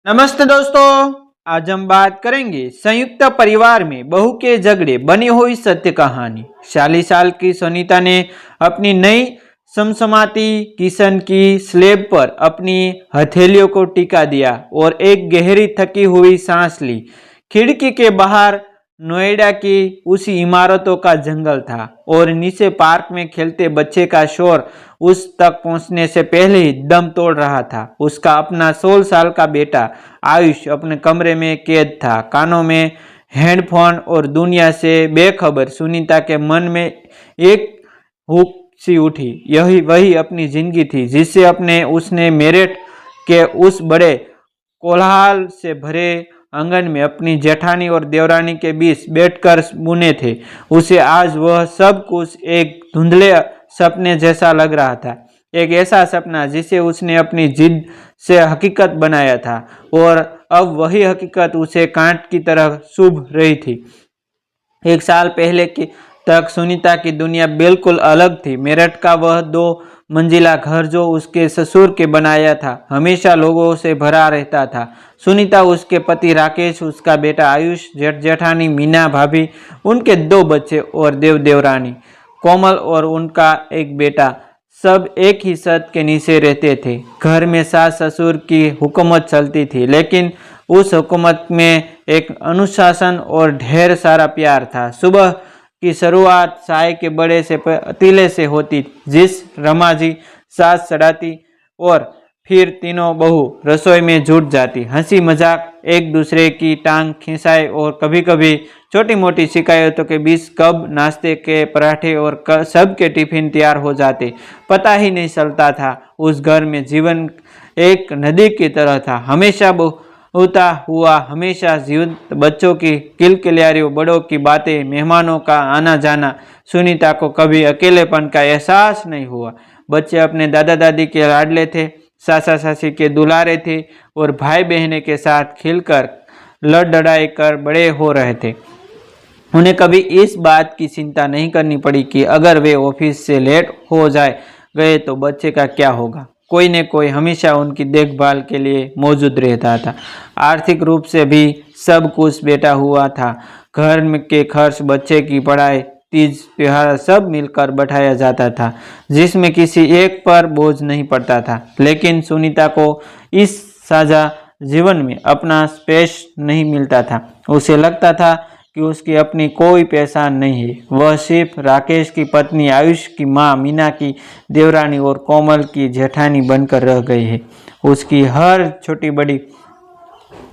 नमस्ते दोस्तों, आज हम बात करेंगे संयुक्त परिवार में बहू के झगड़े बनी हुई सत्य कहानी। 40 साल की सुनीता ने अपनी नई समसमाती किशन की स्लेब पर अपनी हथेलियों को टिका दिया और एक गहरी थकी हुई सांस ली। खिड़की के बाहर नोएडा की उसी इमारतों का जंगल था और नीचे पार्क में खेलते बच्चे का शोर उस तक पहुंचने से पहले ही दम तोड़ रहा था। उसका अपना 16 साल का बेटा आयुष अपने कमरे में कैद था, कानों में हेडफोन और दुनिया से बेखबर। सुनीता के मन में एक हुक सी उठी, यही वही अपनी जिंदगी थी जिसे अपने उसने मेरठ के उस बड़े कोलाहल से भरे आंगन में अपनी जेठानी और देवरानी के बीच बैठकर बुने थे। उसे आज वह सब कुछ एक धुंधले सपने जैसा लग रहा था, एक ऐसा सपना जिसे उसने अपनी जिद से हकीकत बनाया था और अब वही हकीकत उसे कांट की तरह चुभ रही थी। एक साल पहले की तक सुनीता की दुनिया बिल्कुल अलग थी। मेरठ का वह 2 मंजिला घर जो उसके ससुर के बनाया था हमेशा लोगों से भरा रहता था। सुनीता, उसके पति राकेश, उसका बेटा आयुष, जेठानी मीना भाभी, उनके 2 बच्चे और देवरानी कोमल और उनका एक बेटा, सब एक ही छत के नीचे रहते थे। घर में सास ससुर की हुकूमत चलती थी, लेकिन उस हुकूमत में एक अनुशासन और ढेर सारा प्यार था। सुबह की शुरुआत चाय के बड़े से पतीले से होती, जिस रमाजी सास चढ़ाती और फिर तीनों बहू रसोई में जुट जाती। हंसी मजाक, एक दूसरे की टांग खिंचाई और कभी कभी छोटी मोटी शिकायतों के बीच कब नाश्ते के पराठे और सबके टिफिन तैयार हो जाते पता ही नहीं चलता था। उस घर में जीवन एक नदी की तरह था, हमेशा होता हुआ, हमेशा जीवित। बच्चों की किलकिलारियों, बड़ों की बातें, मेहमानों का आना जाना। सुनीता को कभी अकेलेपन का एहसास नहीं हुआ। बच्चे अपने दादा दादी के लाडले थे, सासा सासी के दुलारे थे और भाई बहने के साथ खिलकर लड़ाई कर बड़े हो रहे थे। उन्हें कभी इस बात की चिंता नहीं करनी पड़ी कि अगर वे ऑफिस से लेट हो गए तो बच्चे का क्या होगा। कोई न कोई हमेशा उनकी देखभाल के लिए मौजूद रहता था। आर्थिक रूप से भी सब कुछ बैठा हुआ था। घर के खर्च, बच्चे की पढ़ाई, तीज त्योहार सब मिलकर बैठाया जाता था, जिसमें किसी एक पर बोझ नहीं पड़ता था। लेकिन सुनीता को इस साझा जीवन में अपना स्पेस नहीं मिलता था। उसे लगता था कि उसकी अपनी कोई पहचान नहीं है। वह सिर्फ राकेश की पत्नी, आयुष की माँ, मीना की देवरानी और कोमल की जेठानी बनकर रह गई है। उसकी हर छोटी बड़ी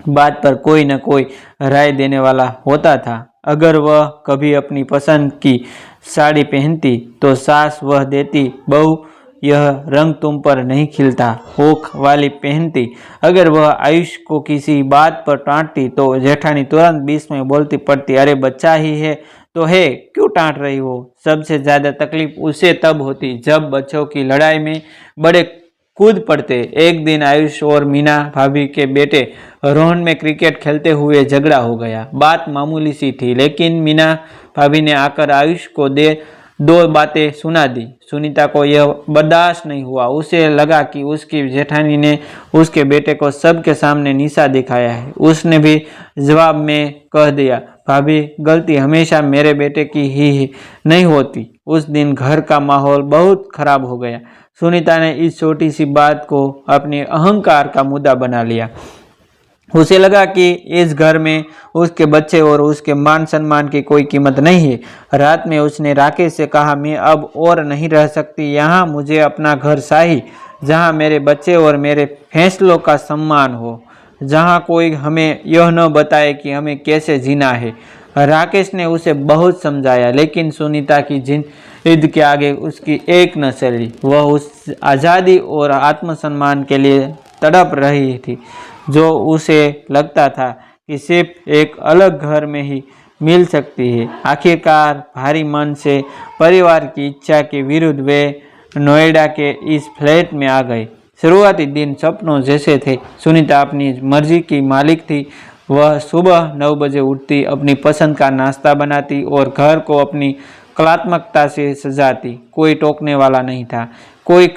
बात पर कोई न कोई राय देने वाला होता था। अगर वह कभी अपनी पसंद की साड़ी पहनती तो सास वह देती, बहू यह रंग तुम पर नहीं खिलता, होख वाली पहनती। अगर वह आयुष को किसी बात पर डांटती तो जेठानी तुरंत बीच में बोलती पड़ती, अरे बच्चा ही है तो है, क्यों डांट रही हो। सबसे ज्यादा तकलीफ उसे तब होती जब बच्चों की लड़ाई में बड़े कूद पड़ते। एक दिन आयुष और मीना भाभी के बेटे रोहन में क्रिकेट खेलते हुए झगड़ा हो गया। बात मामूली सी थी, लेकिन मीना भाभी ने आकर आयुष को 2 बातें सुना दी। सुनीता को यह बर्दाश्त नहीं हुआ। उसे लगा कि उसकी जेठानी ने उसके बेटे को सबके सामने नीचा दिखाया है। उसने भी जवाब में कह दिया, भाभी गलती हमेशा मेरे बेटे की ही नहीं होती। उस दिन घर का माहौल बहुत खराब हो गया। सुनीता ने इस छोटी सी बात को अपने अहंकार का मुद्दा बना लिया। उसे लगा कि इस घर में उसके बच्चे और उसके मान सम्मान की कोई कीमत नहीं है। रात में उसने राकेश से कहा, मैं अब और नहीं रह सकती यहाँ। मुझे अपना घर चाहिए जहाँ मेरे बच्चे और मेरे फैसलों का सम्मान हो, जहाँ कोई हमें यह न बताए कि हमें कैसे जीना है। राकेश ने उसे बहुत समझाया, लेकिन सुनीता की जिद के आगे उसकी एक न चली। वह उस आज़ादी और आत्मसम्मान के लिए तड़प रही थी जो उसे लगता था कि सिर्फ एक अलग घर में ही मिल सकती है। आखिरकार भारी मन से परिवार की इच्छा के विरुद्ध वे नोएडा के इस फ्लैट में आ गए। शुरुआती दिन सपनों जैसे थे। सुनीता अपनी मर्जी की मालिक थी। वह सुबह 9 बजे उठती, अपनी पसंद का नाश्ता बनाती और घर को अपनी कलात्मकता से सजाती। कोई टोकने वाला नहीं था, कोई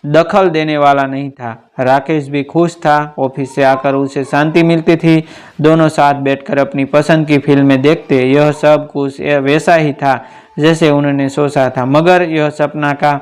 दखल देने वाला नहीं था। राकेश भी खुश था, ऑफिस से आकर उसे शांति मिलती थी। दोनों साथ बैठकर अपनी पसंद की फिल्में देखते। यह सब कुछ वैसा ही था जैसे उन्होंने सोचा था, मगर यह सपना का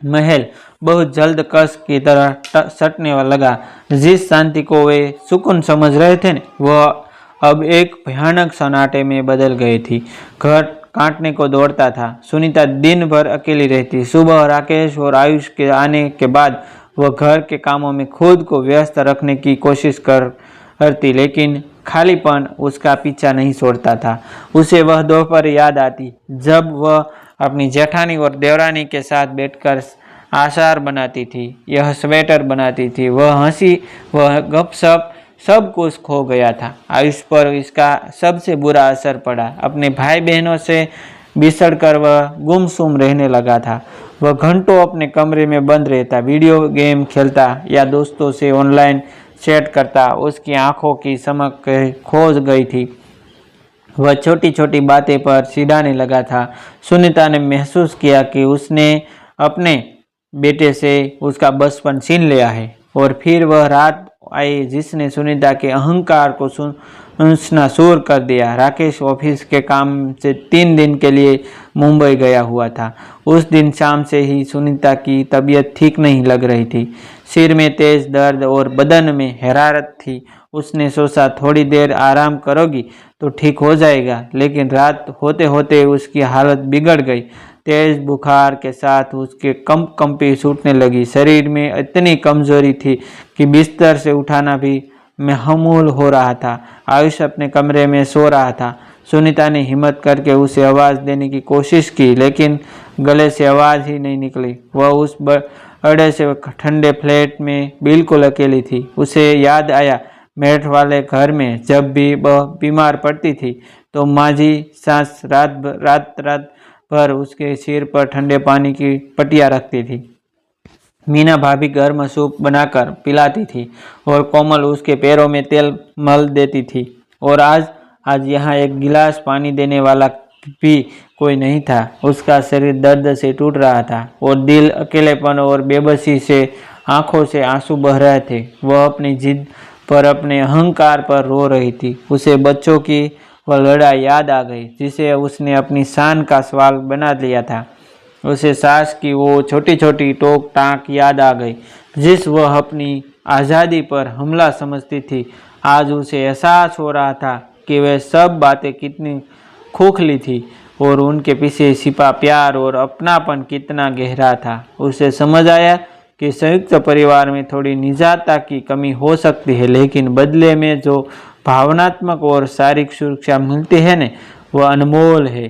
महल बहुत जल्द कस की तरह सटने लगा। जिस शांति को वे सुकून समझ रहे थे वह अब एक भयानक सन्नाटे में बदल गई थी। घर काटने को दौड़ता था। सुनीता दिन भर अकेली रहती। सुबह राकेश और आयुष के आने के बाद वह घर के कामों में खुद को व्यस्त रखने की कोशिश करती, लेकिन खालीपन उसका पीछा नहीं छोड़ता था। उसे वह दोपहर याद आती जब वह अपनी जेठानी और देवरानी के साथ बैठकर आचार बनाती थी, यह स्वेटर बनाती थी, वह हंसी, वह गपशप, सब कुछ खो गया था। आयुष पर इसका सबसे बुरा असर पड़ा। अपने भाई बहनों से बिछड़कर वह गुमसुम रहने लगा था। वह घंटों अपने कमरे में बंद रहता, वीडियो गेम खेलता या दोस्तों से ऑनलाइन चैट करता। उसकी आंखों की चमक खो गई थी। वह छोटी छोटी बातें पर चिढ़ाने लगा था। सुनीता ने महसूस किया कि उसने अपने बेटे से उसका बचपन छीन लिया है। और फिर वह रात आई जिसने सुनीता के अहंकार को सुनना शुरू कर दिया। राकेश ऑफिस के काम से 3 दिन के लिए मुंबई गया हुआ था। उस दिन शाम से ही सुनीता की तबीयत ठीक नहीं लग रही थी। सिर में तेज दर्द और बदन में हरारत थी। उसने सोचा थोड़ी देर आराम करोगी तो ठीक हो जाएगा, लेकिन रात होते होते उसकी हालत बिगड़ गई। तेज बुखार के साथ उसके कंपी छूटने लगी। शरीर में इतनी कमजोरी थी कि बिस्तर से उठाना भी महमूल हो रहा था। आयुष अपने कमरे में सो रहा था। सुनीता ने हिम्मत करके उसे आवाज़ देने की कोशिश की, लेकिन गले से आवाज़ ही नहीं निकली। वह उस बड़े से ठंडे फ्लैट में बिल्कुल अकेली थी। उसे याद आया मेरठ वाले घर में जब भी वह बीमार पड़ती थी तो माजी सास रात भर उसके सिर पर ठंडे पानी की पटिया रखती थी। मीना भाभी गर्म सूप बनाकर पिलाती थी और कोमल उसके पैरों में तेल मल देती थी। और आज यहाँ एक गिलास पानी देने वाला भी कोई नहीं था। उसका शरीर दर्द से टूट रहा था और दिल अकेलेपन और बेबसी से आंखों से आंसू बह रहे थे। वह अपनी जिद पर, अपने अहंकार पर रो रही थी। उसे बच्चों की वह लड़ाई याद आ गई जिसे उसने अपनी शान का सवाल बना लिया था। उसे सास की वो छोटी छोटी टोक टाँक याद आ गई जिस वह अपनी आज़ादी पर हमला समझती थी। आज उसे एहसास हो रहा था कि वह सब बातें कितनी खोखली थी और उनके पीछे छिपा प्यार और अपनापन कितना गहरा था। उसे समझ आया कि संयुक्त परिवार में थोड़ी निजाता की कमी हो सकती है, लेकिन बदले में जो भावनात्मक और शारीरिक सुरक्षा मिलती है न, वह अनमोल है।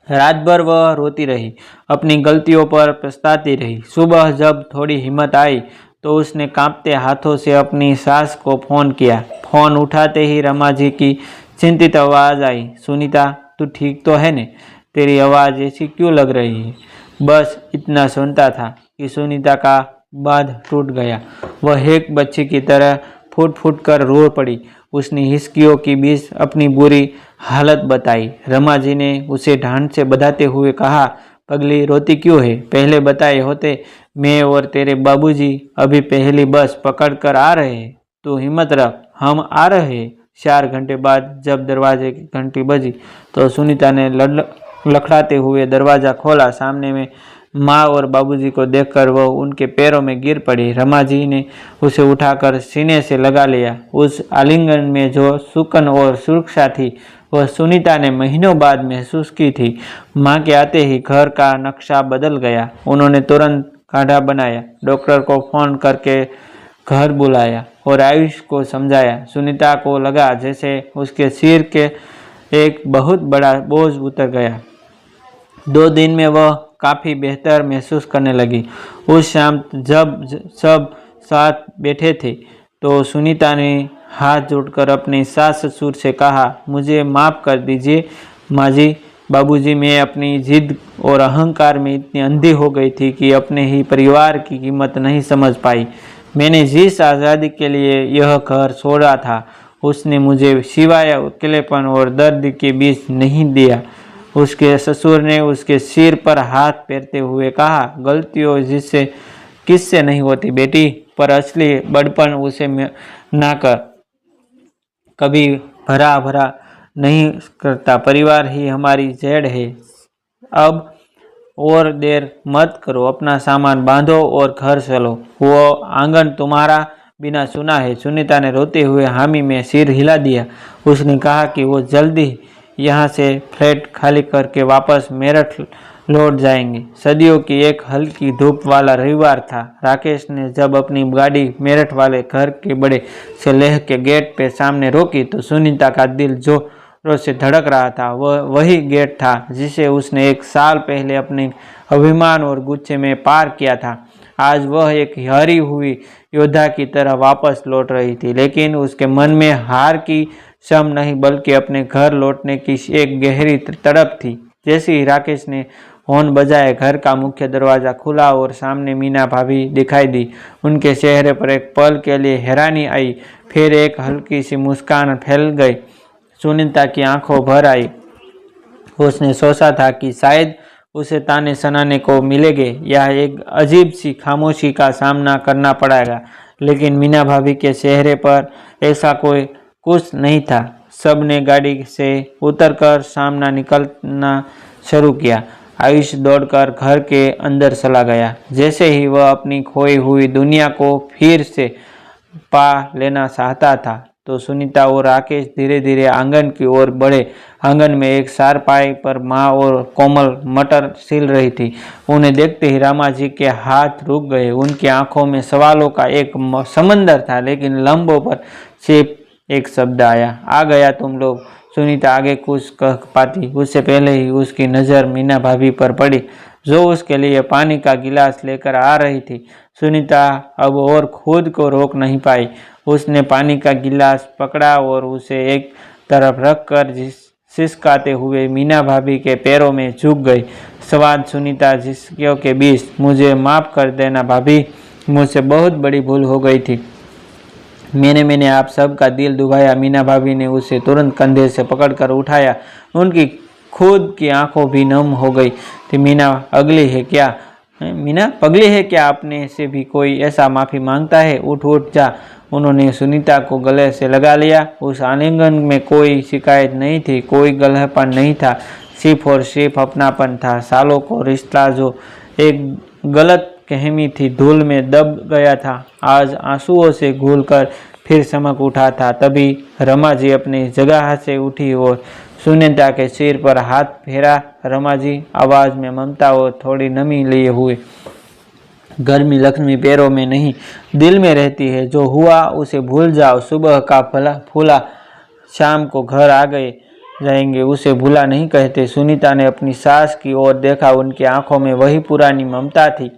रात भर वह रोती रही, अपनी गलतियों पर पछताती रही। सुबह जब थोड़ी हिम्मत आई तो उसने कांपते हाथों से अपनी सास को फ़ोन किया। फ़ोन उठाते ही रमा जी की चिंतित आवाज़ आई, सुनीता तू ठीक तो है न? तेरी आवाज़ ऐसी क्यों लग रही है? बस इतना सुनता था कि सुनीता का बांध टूट गया। वह एक बच्ची की तरह फूट फूट कर रो पड़ी। उसने हिचकियों के बीच अपनी बुरी हालत बताई। रमा जी ने उसे ढांढ से बधाते हुए कहा, पगली रोती क्यों है? पहले बताए होते, मैं और तेरे बाबूजी अभी पहली बस पकड़ कर आ रहे हैं। तू हिम्मत रख, हम आ रहे हैं। 4 घंटे बाद जब दरवाजे की घंटी बजी तो सुनीता ने लखड़ाते हुए दरवाज़ा खोला। सामने में माँ और बाबूजी को देखकर वह उनके पैरों में गिर पड़ी। रमा जी ने उसे उठाकर सीने से लगा लिया। उस आलिंगन में जो सुकून और सुरक्षा थी वह सुनीता ने महीनों बाद महसूस की थी। माँ के आते ही घर का नक्शा बदल गया। उन्होंने तुरंत काढ़ा बनाया, डॉक्टर को फ़ोन करके घर बुलाया और आयुष को समझाया। सुनीता को लगा जैसे उसके सिर के एक बहुत बड़ा बोझ उतर गया। 2 दिन में वह काफ़ी बेहतर महसूस करने लगी। उस शाम जब सब साथ बैठे थे तो सुनीता ने हाथ जोड़कर अपने सास ससुर से कहा, मुझे माफ़ कर दीजिए माँ जी, बाबूजी, मैं अपनी जिद और अहंकार में इतनी अंधी हो गई थी कि अपने ही परिवार की कीमत नहीं समझ पाई। मैंने जिस आज़ादी के लिए यह घर छोड़ा था उसने मुझे सिवाय अकेलेपन और दर्द के बीच नहीं दिया। उसके ससुर ने उसके सिर पर हाथ फेरते हुए कहा, गलतियों जिससे किससे नहीं होती बेटी, पर असली बड़पन उसे ना कर कभी भरा भरा नहीं करता। परिवार ही हमारी जड़ है। अब और देर मत करो, अपना सामान बांधो और घर चलो। वो आंगन तुम्हारा बिना सुना है। सुनीता ने रोते हुए हामी में सिर हिला दिया। उसने कहा कि वो जल्दी यहाँ से फ्लैट खाली करके वापस मेरठ लौट जाएंगे। सदियों की एक हल्की धूप वाला रविवार था। राकेश ने जब अपनी गाड़ी मेरठ वाले घर के बड़े से लेह के गेट पे सामने रोकी तो सुनीता का दिल जोरों से धड़क रहा था। वह वही गेट था जिसे उसने 1 साल पहले अपने अभिमान और गुस्से में पार किया था। आज वह एक हारी हुई योद्धा की तरह वापस लौट रही थी, लेकिन उसके मन में हार की शम नहीं बल्कि अपने घर लौटने की एक गहरी तड़प थी। जैसे ही राकेश ने हॉर्न बजाए, घर का मुख्य दरवाजा खुला और सामने मीना भाभी दिखाई दी। उनके चेहरे पर एक पल के लिए हैरानी आई, फिर एक हल्की सी मुस्कान फैल गई। सुनीता की आंखों भर आई। उसने सोचा था कि शायद उसे ताने सनाने को मिलेंगे या एक अजीब सी खामोशी का सामना करना पड़ेगा, लेकिन मीना भाभी के चेहरे पर ऐसा कोई कुछ नहीं था। सब ने गाड़ी से उतरकर सामना निकलना शुरू किया। आयुष दौड़कर घर के अंदर चला गया। जैसे ही वह अपनी खोई हुई दुनिया को फिर से पा लेना चाहता था तो सुनीता और राकेश धीरे धीरे आंगन की ओर बढ़े। आंगन में एक चारपाई पर माँ और कोमल मटर सील रही थी। उन्हें देखते ही रामा जी के हाथ रुक गए। उनकी आंखों में सवालों का एक समंदर था, लेकिन लंबों पर सिर्फ एक शब्द आया, आ गया तुम लोग। सुनीता आगे कुछ कह पाती उससे पहले ही उसकी नज़र मीना भाभी पर पड़ी, जो उसके लिए पानी का गिलास लेकर आ रही थी। सुनीता अब और खुद को रोक नहीं पाई। उसने पानी का गिलास पकड़ा और उसे एक तरफ रखकर सिसकाते हुए मीना भाभी के पैरों में झुक गई। स्वाद सुनीता जिसकियों के बीच, मुझे माफ़ कर देना भाभी, मुझसे बहुत बड़ी भूल हो गई थी। मैंने आप सबका दिल दुभाया। मीना भाभी ने उसे तुरंत कंधे से पकड़कर उठाया। उनकी खुद की आंखों भी नम हो गई थी। मीना अगली है क्या? मीना पगली है क्या? अपने से भी कोई ऐसा माफ़ी मांगता है? उठ उठ जा। उन्होंने सुनीता को गले से लगा लिया। उस आलिंगन में कोई शिकायत नहीं थी, कोई गलहपन नहीं था, सिर्फ और सिर्फ अपनापन था। सालों को रिश्ता जो एक गलत कहमी थी, धूल में दब गया था, आज आंसुओं से घुलकर फिर चमक उठा था। तभी रमा जी अपनी जगह से उठी और सुनीता के सिर पर हाथ फेरा। रमा जी, आवाज़ में ममता और थोड़ी नमी लिए हुए। गर्मी लक्ष्मी पैरों में नहीं दिल में रहती है। जो हुआ उसे भूल जाओ। सुबह का फूला शाम को घर आ गए जाएंगे, उसे भूला नहीं कहते। सुनीता ने अपनी सास की ओर देखा। उनकी आंखों में वही पुरानी ममता थी।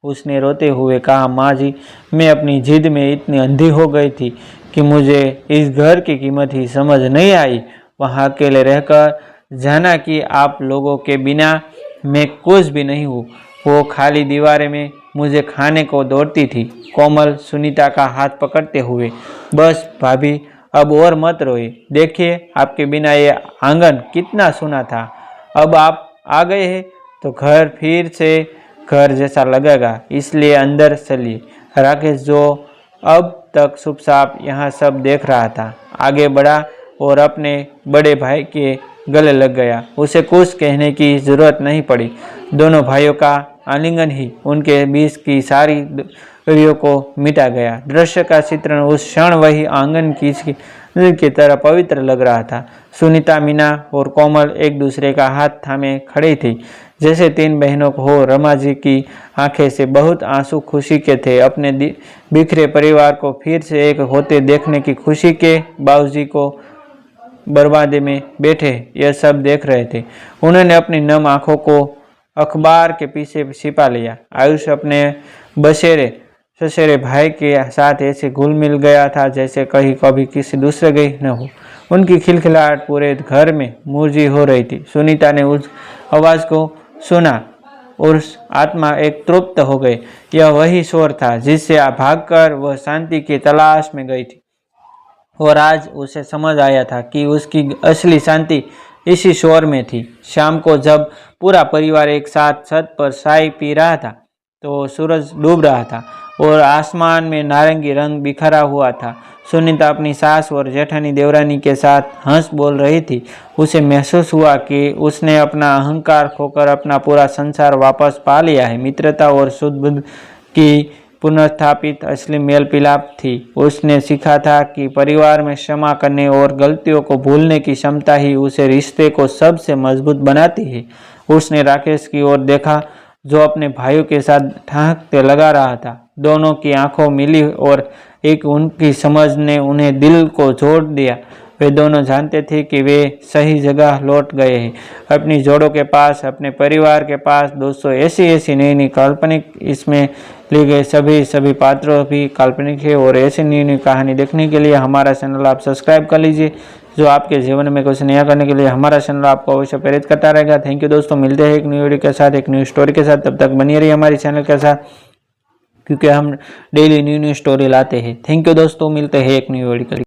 उसने रोते हुए कहा, माँ जी, मैं अपनी जिद में इतनी अंधी हो गई थी कि मुझे इस घर की कीमत ही समझ नहीं आई। वहाँ अकेले रहकर जाना कि आप लोगों के बिना मैं कुछ भी नहीं हूँ। वो खाली दीवारें में मुझे खाने को दौड़ती थी। कोमल सुनीता का हाथ पकड़ते हुए, बस भाभी, अब और मत रोए। देखिए, आपके बिना ये आंगन कितना सूना था। अब आप आ गए हैं तो घर फिर से घर जैसा लगेगा, इसलिए अंदर चलिए। राकेश, जो अब तक चुपचाप यहाँ सब देख रहा था, आगे बढ़ा और अपने बड़े भाई के गले लग गया। उसे कुछ कहने की जरूरत नहीं पड़ी। दोनों भाइयों का आलिंगन ही उनके बीच की सारी दूरियों को मिटा गया। दृश्य का चित्रण उस क्षण वही आंगन की तरह पवित्र लग रहा था। सुनीता, मीना और कोमल एक दूसरे का हाथ थामे खड़ी थी, जैसे 3 बहनों को हो। रमा जी की आंखें से बहुत आंसू खुशी के थे, अपने बिखरे परिवार को फिर से एक होते देखने की खुशी के। बाबूजी को बर्बादे में बैठे यह सब देख रहे थे। उन्होंने अपनी नम आंखों को अखबार के पीछे छिपा लिया। आयुष अपने ससेरे भाई के साथ ऐसे घुल मिल गया था जैसे कहीं कभी किसी दूसरे गई न हो। उनकी खिलखिलाहट पूरे घर में मूर्जी हो रही थी। सुनीता ने उस आवाज़ को सुना और आत्मा एक तृप्त हो गई। यह वही शोर था जिससे भागकर वह शांति की तलाश में गई थी, और आज उसे समझ आया था कि उसकी असली शांति इसी शोर में थी। शाम को जब पूरा परिवार एक साथ छत पर चाय पी रहा था तो सूरज डूब रहा था और आसमान में नारंगी रंग बिखरा हुआ था। सुनीता अपनी सास और जेठानी देवरानी के साथ हंस बोल रही थी। उसे महसूस हुआ कि उसने अपना अहंकार खोकर अपना पूरा संसार वापस पा लिया है। मित्रता और शुद्ध बुद्ध की पुनर्स्थापित असली मेल मिलाप थी। उसने सीखा था कि परिवार में क्षमा करने और गलतियों को भूलने की क्षमता ही उसे रिश्ते को सबसे मजबूत बनाती है। उसने राकेश की ओर देखा जो अपने भाइयों के साथ ठहाके लगा रहा था। दोनों की आंखों मिली और एक उनकी समझ ने उन्हें दिल को जोड़ दिया। वे दोनों जानते थे कि वे सही जगह लौट गए हैं, अपनी जोड़ों के पास, अपने परिवार के पास। दोस्तों, ऐसी नई नई काल्पनिक इसमें लिए गए सभी पात्रों भी काल्पनिक है और ऐसी नई नई कहानी देखने के लिए हमारा चैनल आप सब्सक्राइब कर लीजिए। जो आपके जीवन में कुछ नया करने के लिए हमारा चैनल आपको अवश्य प्रेरित करता रहेगा। थैंक यू दोस्तों, मिलते हैं एक न्यू वीडियो के साथ, एक न्यू स्टोरी के साथ। तब तक बनी रहिए हमारे चैनल के साथ, क्योंकि हम डेली न्यू स्टोरी लाते हैं। थैंक यू दोस्तों, मिलते हैं एक न्यू वीडियो के लिए।